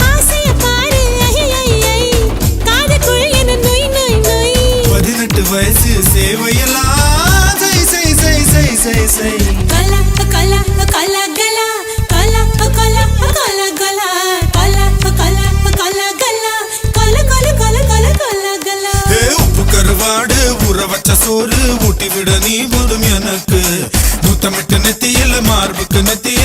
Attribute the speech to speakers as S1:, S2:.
S1: ஆசைய பாரு
S2: 18 வயசு சேவையெல்லாம் செய்
S1: கலா கலா கலா கலா கலா கலா கலா கலா கலா கலா கலா கலா கல கல கல கல கலா கலா
S2: உப்பு கருவாடு ஊற வச்ச சோறு ஊட்டி விட நீ போதும் எனக்கு முத்தமிட்டு நெத்தியில மார்புக்கு நெத்திய